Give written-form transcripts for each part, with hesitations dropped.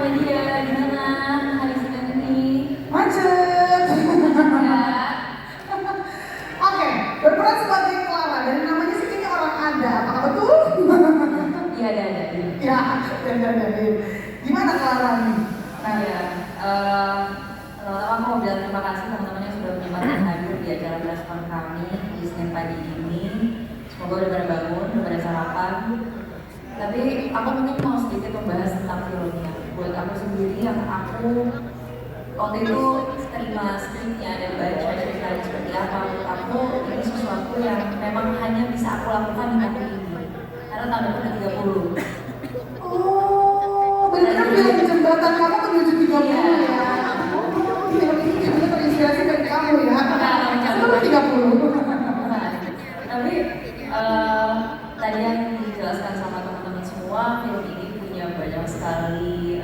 Media, gimana hari Senin ini? Macet. Ya. Oke, berperan sebagai Clara dan namanya sih kayaknya orang ada, apakah betul? Iya ada. Ya, ada. Gimana Clara nih? Nah ya, aku mau bilang terima kasih teman-teman yang sudah menyempatkan hadir di acara respon kami di Senin pagi ini. Semoga udah pada bangun, udah pada sarapan. Tapi aku mungkin mau sedikit membahas tentang filmnya. Buat aku sendiri yang aku waktu itu terima skripnya dan baca ceritanya seperti apa, menurut aku ini sesuatu yang memang hanya bisa aku lakukan di tahun ini. Karena tahun depan udah 30. Oh, berarti kan film jembatan kamu menuju 30 Iya. ya? Oh, film ini sebenarnya terinspirasi dari kamu ya? Sebelum 30. Tapi tadi yang dijelaskan sama teman-teman semua, film ini punya banyak sekali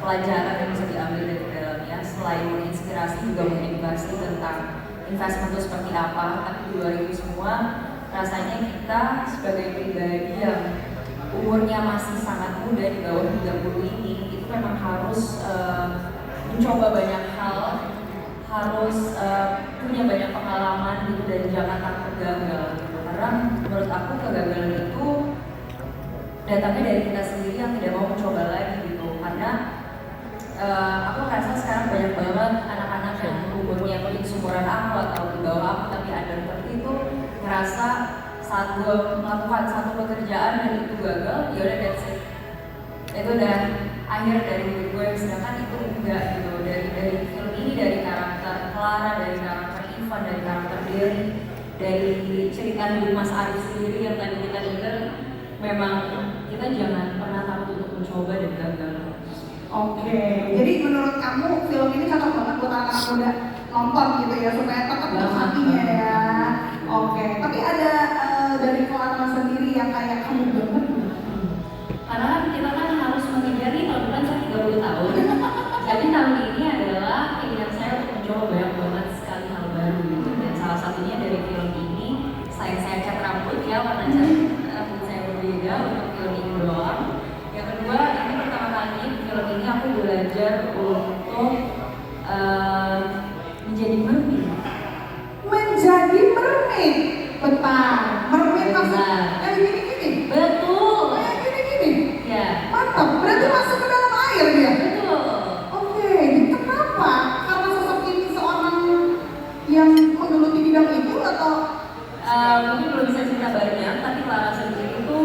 pelajaran yang bisa diambil dari dalamnya. Selain menginspirasi juga mengedukasi tentang investment itu seperti apa. Tapi di luar itu semua, rasanya kita sebagai pribadi yang umurnya masih sangat muda di bawah 30 ini, itu memang harus mencoba banyak hal, harus punya banyak pengalaman gitu dan jangan takut gagal gitu. Karena menurut aku kegagalan itu datangnya dari kita sendiri yang tidak mau mencoba lagi gitu. Karena aku rasa sekarang banyak banget anak-anak yang umurnya mungkin seumuran aku atau di bawah aku tapi under 30 itu ngerasa saat gue melakukan satu pekerjaan dan itu gagal, ya udah that's it. Itu udah akhir dari hidup gue, sedangkan itu enggak gitu. Dari film ini, dari karakter Clara, dari karakter Ivan, dari karakter Derry, dari cerita hidup Mas Arif sendiri yang tadi kita dengar, memang kita jangan pernah takut untuk mencoba dan gagal. Oke, jadi menurut kamu film ini cocok banget buat anak-anak muda nonton gitu ya, supaya tetap hatinya ya. Oke, tapi ada dari Clara sendiri yang kayak kamu banget. Karena kan kita kan harus menghindari tahun depan saya 30 tahun. Jadi tahun ini adalah keinginan saya untuk mencoba banyak banget sekali hal baru gitu. Dan salah satunya dari film ini, saya cat rambut ya, warna cat rambut saya berbeda untuk film ini doang. Yang kedua, ini pertama kalinya di film ini aku belajar untuk menjadi mermaid. Menjadi mermaid, bentar. Mermaid maksudnya kayak gini-gini. Betul. Kayak gini-gini. Ya. Mantap. Berarti masuk ke dalam air dia. Betul. Oke, kenapa? Karena sosok ini seorang yang menggeluti bidang itu atau? Mungkin belum bisa cerita banyak, tapi Clara sendiri itu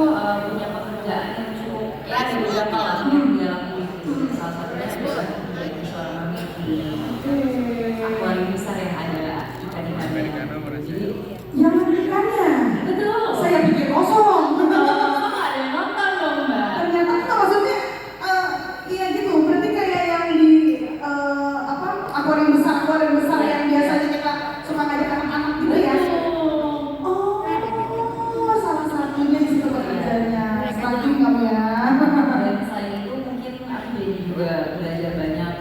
punya pekerjaan yang cukup ya ada beberapa lah yang dia lakuin. Salah satunya adalah menjadi seorang mermaid di akuarium besar yang ada ikan-ikannya. Jadi Jangan ikannya. betul. Saya pikir kosong. Ada yang nonton dong mbak. Ternyata enggak, maksudnya iya gitu. Berarti kayak yang di akuarium besar yang biasanya kita suka ngajak anak-anak gitu ya. Oh, salah satunya di situ pekerjaannya. Selanjutnya kamu ya. Dan selain itu mungkin aku jadi juga belajar banyak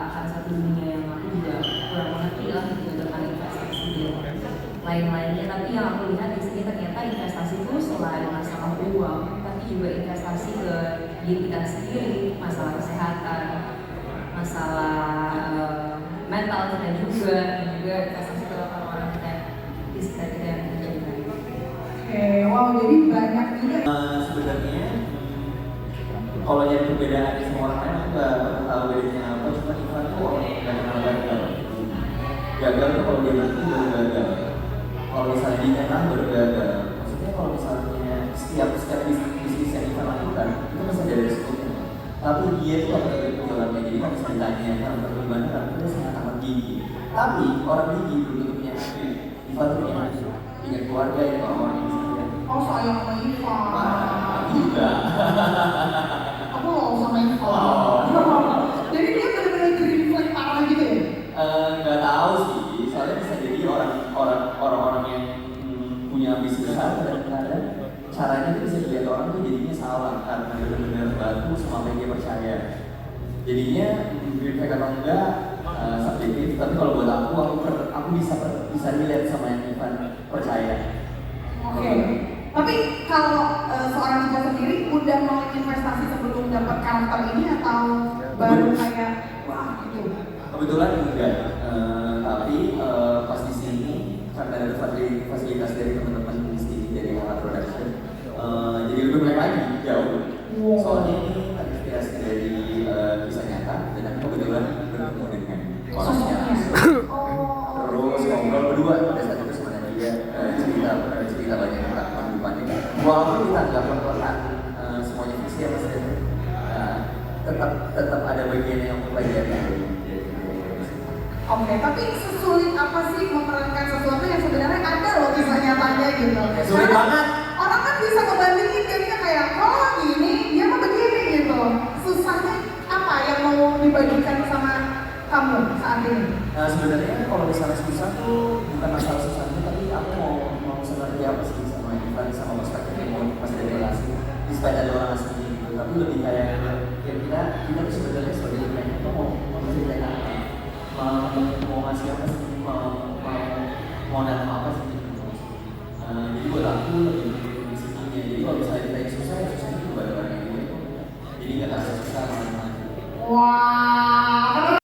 akan satu dunia yang aku juga kurang mengerti lah gitu tentang investasi dan lain-lainnya. Tapi yang aku lihat di sini ternyata investasi itu selain masalah uang, tapi juga investasi ke diri kita sendiri, masalah kesehatan, masalah mental kita juga, dan juga investasi ke orang-orang kita di sekitar kita yang kita cintai. Oke, wow, jadi banyak juga. Sebenarnya kalau yang perbedaan sama orang lain aku nggak tahu bedanya apa, cuma Ivan tuh orang nggak kenal gagal. Gagal tuh kalau dia berhenti baru gagal. Kalau misalnya dia nyerah baru gagal. Maksudnya kalau misalnya setiap bisnis yang Ivan lakukan itu pasti ada resikonya. Tapi dia tuh akan ada perjuangannya, jadi kan bisa ditanya kan bagaimana kan dia sangat amat gigi. Tapi orang gigi belum tentu punya hati. Ivan tuh punya hati, punya keluarga yang orang-orang yang bisa. Oh, sayang sama Ivan. Juga. Aku mau sama Ivan. Jadi dia benar-benar green flag parah gitu ya? Nggak tahu sih, soalnya bisa jadi orang-orang yang punya ambisi besar kadang-kadang caranya itu bisa dilihat orang tuh jadinya salah karena dia benar-benar batu sama apa yang dia percaya. Jadinya green flag atau enggak subjektif, tapi kalau buat aku bisa dilihat sama yang Ivan percaya. Oke. Tapi kalau seorang Cika sendiri udah mau investasi sebelum dapat karakter ini atau baru kayak wah gitu? Kebetulan enggak, tapi pas di sini karena ada fasilitas dari teman-teman di sini dari Alat Production, jadi lebih baik lagi jauh. Soalnya ini terinspirasi dari kisah nyata dan aku kebetulan bertemu dengan orangnya langsung. Terus ngobrol berdua pada saat itu sebenarnya dia cerita banyak tentang kehidupannya. Walaupun kita nggak pernah semuanya fiksi ya mas, tetap ada bagian yang mempelajari. Oke, tapi sesulit apa sih memerankan sesuatu yang sebenarnya ada loh kisah nyatanya gitu? Ya, sulit banget. Orang kan bisa ngebandingin jadinya kayak, oh gini, dia mah begini gitu. Susahnya apa yang mau dibagikan sama kamu saat ini? Sebenarnya kalau misalnya susah tuh bukan masalah susahnya, tapi aku mau seperti apa sih sama Ivan, sama perspektif yang mau pas dari relasi. Despite ada orang asli gitu, tapi lebih kayak kita tuh sebenarnya sebagai pemain itu mau ceritain apa, mau ngasih apa sih, mau nanam apa sih.